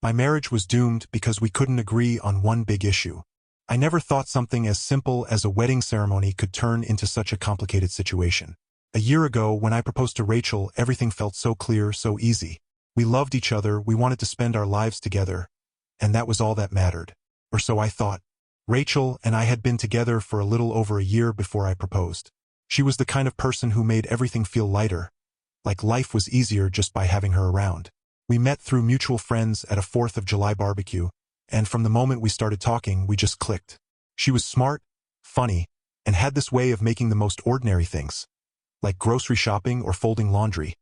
My marriage was doomed because we couldn't agree on one big issue. I never thought something as simple as a wedding ceremony could turn into such a complicated situation. A year ago, when I proposed to Rachel, everything felt so clear, so easy. We loved each other, we wanted to spend our lives together, and that was all that mattered. Or so I thought. Rachel and I had been together for a little over a year before I proposed. She was the kind of person who made everything feel lighter, like life was easier just by having her around. We met through mutual friends at a 4th of July barbecue, and from the moment we started talking, we just clicked. She was smart, funny, and had this way of making the most ordinary things, like grocery shopping or folding laundry,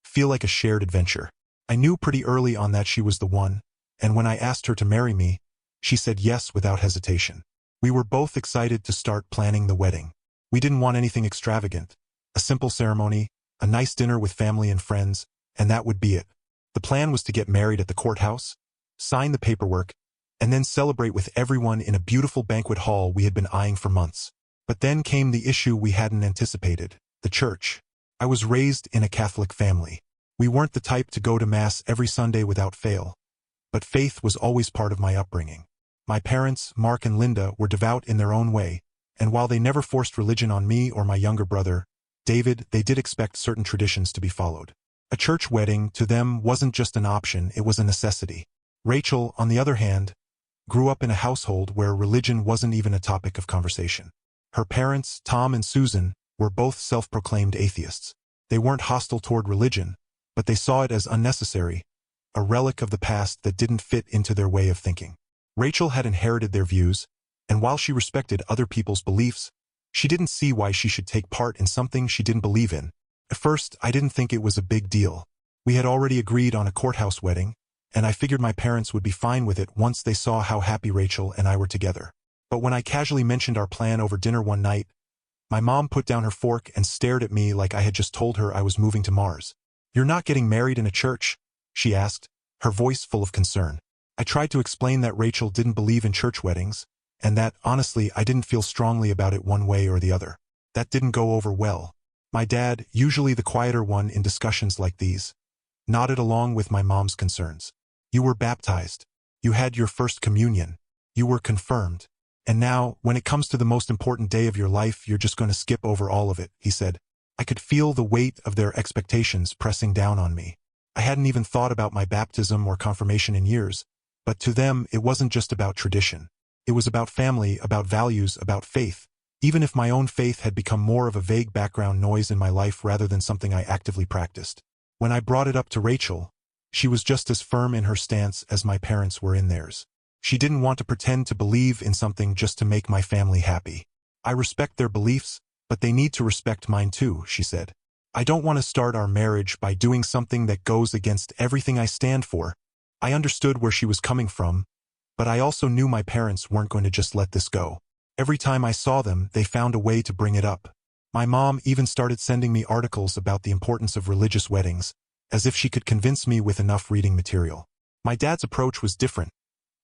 feel like a shared adventure. I knew pretty early on that she was the one, and when I asked her to marry me, she said yes without hesitation. We were both excited to start planning the wedding. We didn't want anything extravagant, a simple ceremony, a nice dinner with family and friends, and that would be it. The plan was to get married at the courthouse, sign the paperwork, and then celebrate with everyone in a beautiful banquet hall we had been eyeing for months. But then came the issue we hadn't anticipated, the church. I was raised in a Catholic family. We weren't the type to go to Mass every Sunday without fail, but faith was always part of my upbringing. My parents, Mark and Linda, were devout in their own way, and while they never forced religion on me or my younger brother, David, they did expect certain traditions to be followed. A church wedding, to them, wasn't just an option, it was a necessity. Rachel, on the other hand, grew up in a household where religion wasn't even a topic of conversation. Her parents, Tom and Susan, were both self-proclaimed atheists. They weren't hostile toward religion, but they saw it as unnecessary, a relic of the past that didn't fit into their way of thinking. Rachel had inherited their views, and while she respected other people's beliefs, she didn't see why she should take part in something she didn't believe in. At first, I didn't think it was a big deal. We had already agreed on a courthouse wedding, and I figured my parents would be fine with it once they saw how happy Rachel and I were together. But when I casually mentioned our plan over dinner one night, my mom put down her fork and stared at me like I had just told her I was moving to Mars. "You're not getting married in a church?" she asked, her voice full of concern. I tried to explain that Rachel didn't believe in church weddings, and that, honestly, I didn't feel strongly about it one way or the other. That didn't go over well. My dad, usually the quieter one in discussions like these, nodded along with my mom's concerns. "You were baptized. You had your first communion. You were confirmed. And now, when it comes to the most important day of your life, you're just going to skip over all of it," he said. I could feel the weight of their expectations pressing down on me. I hadn't even thought about my baptism or confirmation in years, but to them it wasn't just about tradition. It was about family, about values, about faith, even if my own faith had become more of a vague background noise in my life rather than something I actively practiced. When I brought it up to Rachel, she was just as firm in her stance as my parents were in theirs. She didn't want to pretend to believe in something just to make my family happy. "I respect their beliefs, but they need to respect mine too," she said. "I don't want to start our marriage by doing something that goes against everything I stand for." I understood where she was coming from, but I also knew my parents weren't going to just let this go. Every time I saw them, they found a way to bring it up. My mom even started sending me articles about the importance of religious weddings, as if she could convince me with enough reading material. My dad's approach was different.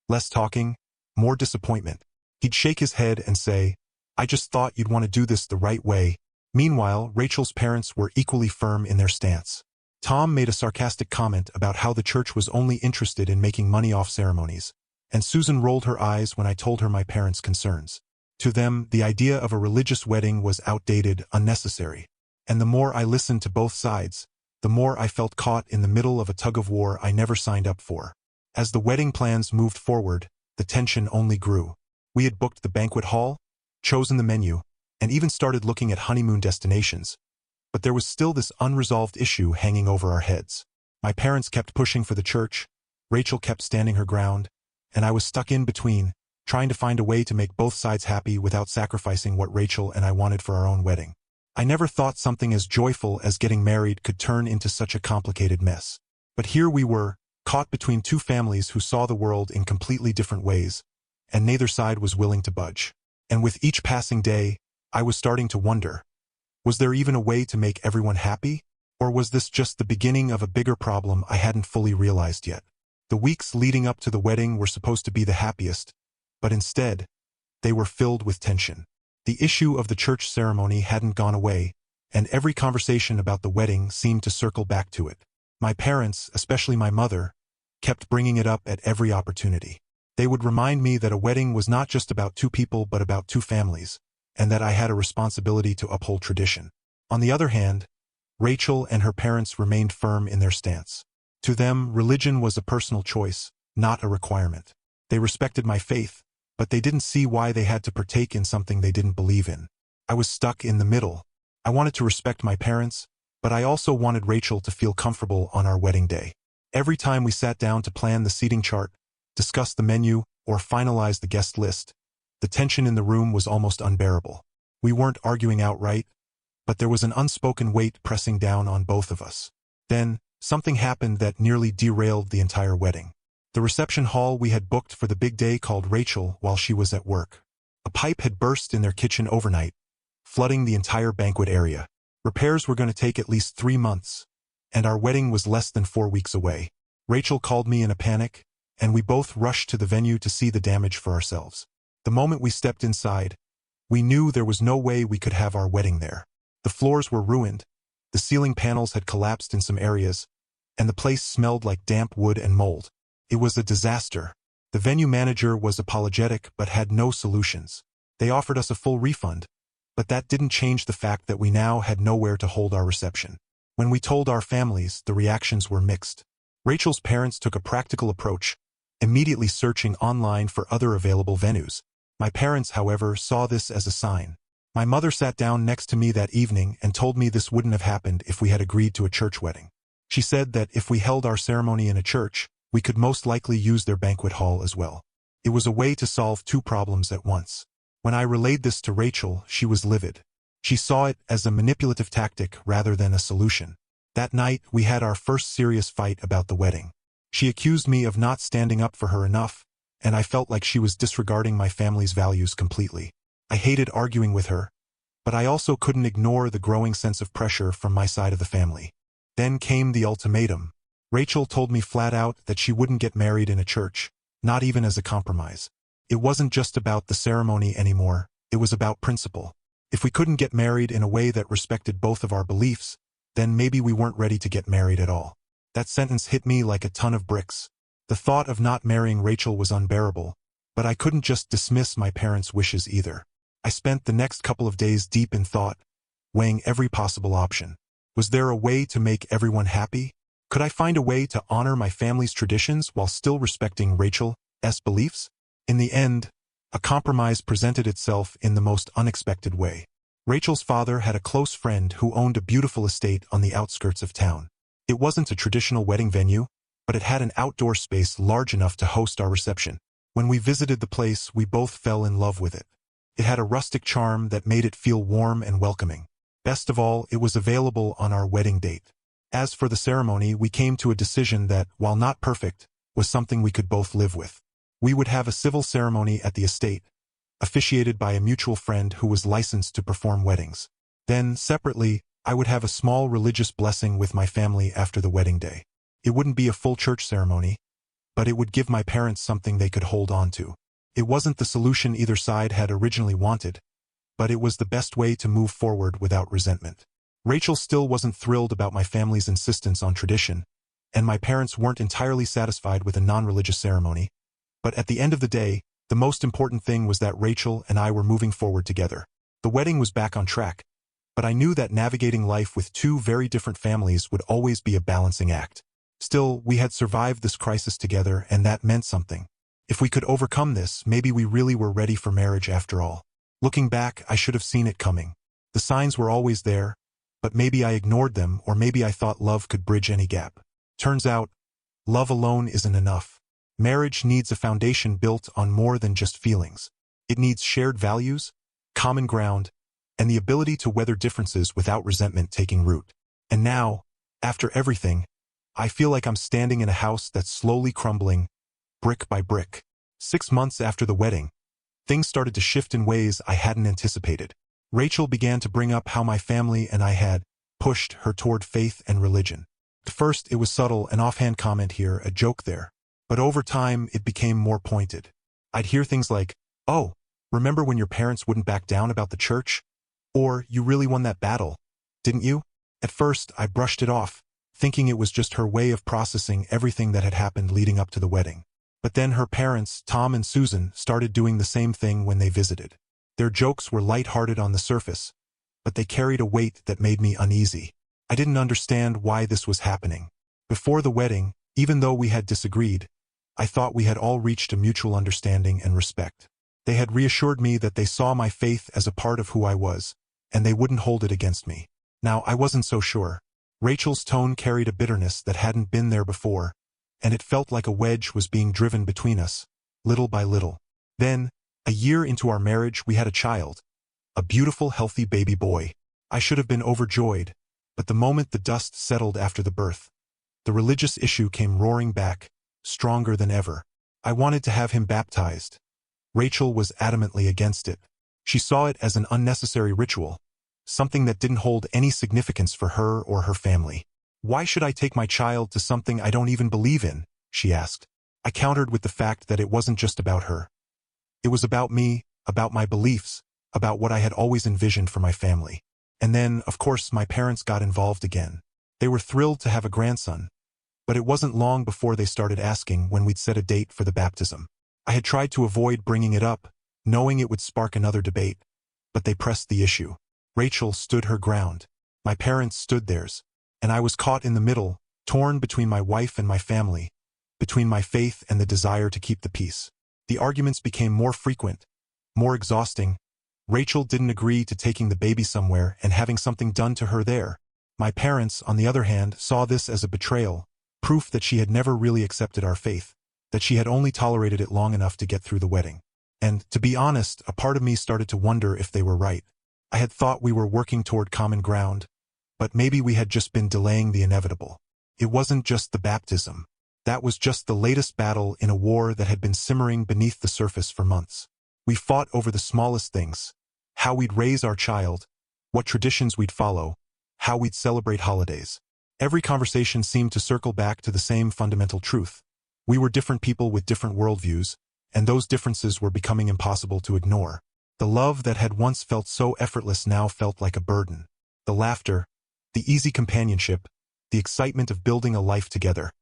Less talking, more disappointment. He'd shake his head and say, "I just thought you'd want to do this the right way." Meanwhile, Rachel's parents were equally firm in their stance. Tom made a sarcastic comment about how the church was only interested in making money off ceremonies, and Susan rolled her eyes when I told her my parents' concerns. To them, the idea of a religious wedding was outdated, unnecessary. And the more I listened to both sides, the more I felt caught in the middle of a tug-of-war I never signed up for. As the wedding plans moved forward, the tension only grew. We had booked the banquet hall, chosen the menu, and even started looking at honeymoon destinations. But there was still this unresolved issue hanging over our heads. My parents kept pushing for the church, Rachel kept standing her ground, and I was stuck in between, trying to find a way to make both sides happy without sacrificing what Rachel and I wanted for our own wedding. I never thought something as joyful as getting married could turn into such a complicated mess. But here we were, caught between two families who saw the world in completely different ways, and neither side was willing to budge. And with each passing day, I was starting to wonder, was there even a way to make everyone happy? Or was this just the beginning of a bigger problem I hadn't fully realized yet? The weeks leading up to the wedding were supposed to be the happiest, but instead, they were filled with tension. The issue of the church ceremony hadn't gone away, and every conversation about the wedding seemed to circle back to it. My parents, especially my mother, kept bringing it up at every opportunity. They would remind me that a wedding was not just about two people but about two families, and that I had a responsibility to uphold tradition. On the other hand, Rachel and her parents remained firm in their stance. To them, religion was a personal choice, not a requirement. They respected my faith, but they didn't see why they had to partake in something they didn't believe in. I was stuck in the middle. I wanted to respect my parents, but I also wanted Rachel to feel comfortable on our wedding day. Every time we sat down to plan the seating chart, discuss the menu, or finalize the guest list, the tension in the room was almost unbearable. We weren't arguing outright, but there was an unspoken weight pressing down on both of us. Then, something happened that nearly derailed the entire wedding. The reception hall we had booked for the big day called Rachel while she was at work. A pipe had burst in their kitchen overnight, flooding the entire banquet area. Repairs were going to take at least 3 months, and our wedding was less than 4 weeks away. Rachel called me in a panic, and we both rushed to the venue to see the damage for ourselves. The moment we stepped inside, we knew there was no way we could have our wedding there. The floors were ruined, the ceiling panels had collapsed in some areas, and the place smelled like damp wood and mold. It was a disaster. The venue manager was apologetic but had no solutions. They offered us a full refund, but that didn't change the fact that we now had nowhere to hold our reception. When we told our families, the reactions were mixed. Rachel's parents took a practical approach, immediately searching online for other available venues. My parents, however, saw this as a sign. My mother sat down next to me that evening and told me this wouldn't have happened if we had agreed to a church wedding. She said that if we held our ceremony in a church, we could most likely use their banquet hall as well. It was a way to solve 2 problems at once. When I relayed this to Rachel, she was livid. She saw it as a manipulative tactic rather than a solution. That night, we had our first serious fight about the wedding. She accused me of not standing up for her enough, and I felt like she was disregarding my family's values completely. I hated arguing with her, but I also couldn't ignore the growing sense of pressure from my side of the family. Then came the ultimatum. Rachel told me flat out that she wouldn't get married in a church, not even as a compromise. It wasn't just about the ceremony anymore, it was about principle. If we couldn't get married in a way that respected both of our beliefs, then maybe we weren't ready to get married at all. That sentence hit me like a ton of bricks. The thought of not marrying Rachel was unbearable, but I couldn't just dismiss my parents' wishes either. I spent the next couple of days deep in thought, weighing every possible option. Was there a way to make everyone happy? Could I find a way to honor my family's traditions while still respecting Rachel's beliefs? In the end, a compromise presented itself in the most unexpected way. Rachel's father had a close friend who owned a beautiful estate on the outskirts of town. It wasn't a traditional wedding venue, but it had an outdoor space large enough to host our reception. When we visited the place, we both fell in love with it. It had a rustic charm that made it feel warm and welcoming. Best of all, it was available on our wedding date. As for the ceremony, we came to a decision that, while not perfect, was something we could both live with. We would have a civil ceremony at the estate, officiated by a mutual friend who was licensed to perform weddings. Then, separately, I would have a small religious blessing with my family after the wedding day. It wouldn't be a full church ceremony, but it would give my parents something they could hold on to. It wasn't the solution either side had originally wanted, but it was the best way to move forward without resentment. Rachel still wasn't thrilled about my family's insistence on tradition, and my parents weren't entirely satisfied with a non-religious ceremony, but at the end of the day, the most important thing was that Rachel and I were moving forward together. The wedding was back on track, but I knew that navigating life with 2 very different families would always be a balancing act. Still, we had survived this crisis together, and that meant something. If we could overcome this, maybe we really were ready for marriage after all. Looking back, I should have seen it coming. The signs were always there, but maybe I ignored them, or maybe I thought love could bridge any gap. Turns out, love alone isn't enough. Marriage needs a foundation built on more than just feelings. It needs shared values, common ground, and the ability to weather differences without resentment taking root. And now, after everything, I feel like I'm standing in a house that's slowly crumbling, brick by brick. 6 months after the wedding, things started to shift in ways I hadn't anticipated. Rachel began to bring up how my family and I had pushed her toward faith and religion. At first, it was subtle, an offhand comment here, a joke there. But over time, it became more pointed. I'd hear things like, "Oh, remember when your parents wouldn't back down about the church? Or, you really won that battle, didn't you?" At first, I brushed it off, thinking it was just her way of processing everything that had happened leading up to the wedding. But then her parents, Tom and Susan, started doing the same thing when they visited. Their jokes were light-hearted on the surface, but they carried a weight that made me uneasy. I didn't understand why this was happening. Before the wedding, even though we had disagreed, I thought we had all reached a mutual understanding and respect. They had reassured me that they saw my faith as a part of who I was, and they wouldn't hold it against me. Now, I wasn't so sure. Rachel's tone carried a bitterness that hadn't been there before, and it felt like a wedge was being driven between us, little by little. Then, a year into our marriage, we had a child. A beautiful, healthy baby boy. I should have been overjoyed, but the moment the dust settled after the birth, the religious issue came roaring back, stronger than ever. I wanted to have him baptized. Rachel was adamantly against it. She saw it as an unnecessary ritual, something that didn't hold any significance for her or her family. "Why should I take my child to something I don't even believe in?" she asked. I countered with the fact that it wasn't just about her. It was about me, about my beliefs, about what I had always envisioned for my family. And then, of course, my parents got involved again. They were thrilled to have a grandson, but it wasn't long before they started asking when we'd set a date for the baptism. I had tried to avoid bringing it up, knowing it would spark another debate, but they pressed the issue. Rachel stood her ground. My parents stood theirs, and I was caught in the middle, torn between my wife and my family, between my faith and the desire to keep the peace. The arguments became more frequent, more exhausting. Rachel didn't agree to taking the baby somewhere and having something done to her there. My parents, on the other hand, saw this as a betrayal, proof that she had never really accepted our faith, that she had only tolerated it long enough to get through the wedding. And, to be honest, a part of me started to wonder if they were right. I had thought we were working toward common ground, but maybe we had just been delaying the inevitable. It wasn't just the baptism. That was just the latest battle in a war that had been simmering beneath the surface for months. We fought over the smallest things: how we'd raise our child, what traditions we'd follow, how we'd celebrate holidays. Every conversation seemed to circle back to the same fundamental truth. We were different people with different worldviews, and those differences were becoming impossible to ignore. The love that had once felt so effortless now felt like a burden. The laughter, the easy companionship, the excitement of building a life together.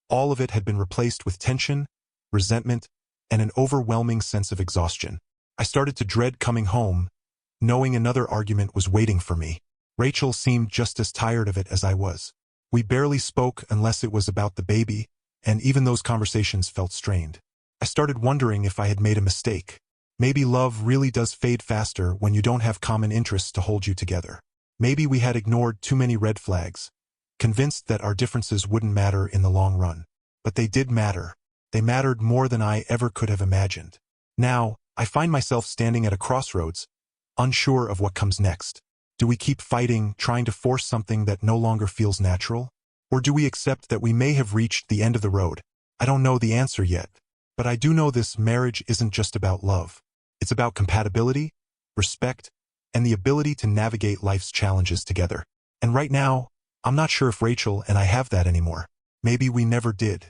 All of it had been replaced with tension, resentment, and an overwhelming sense of exhaustion. I started to dread coming home, knowing another argument was waiting for me. Rachel seemed just as tired of it as I was. We barely spoke unless it was about the baby, and even those conversations felt strained. I started wondering if I had made a mistake. Maybe love really does fade faster when you don't have common interests to hold you together. Maybe we had ignored too many red flags, convinced that our differences wouldn't matter in the long run. But they did matter. They mattered more than I ever could have imagined. Now, I find myself standing at a crossroads, unsure of what comes next. Do we keep fighting, trying to force something that no longer feels natural? Or do we accept that we may have reached the end of the road? I don't know the answer yet, but I do know this marriage isn't just about love. It's about compatibility, respect, and the ability to navigate life's challenges together. And right now, I'm not sure if Rachel and I have that anymore. Maybe we never did.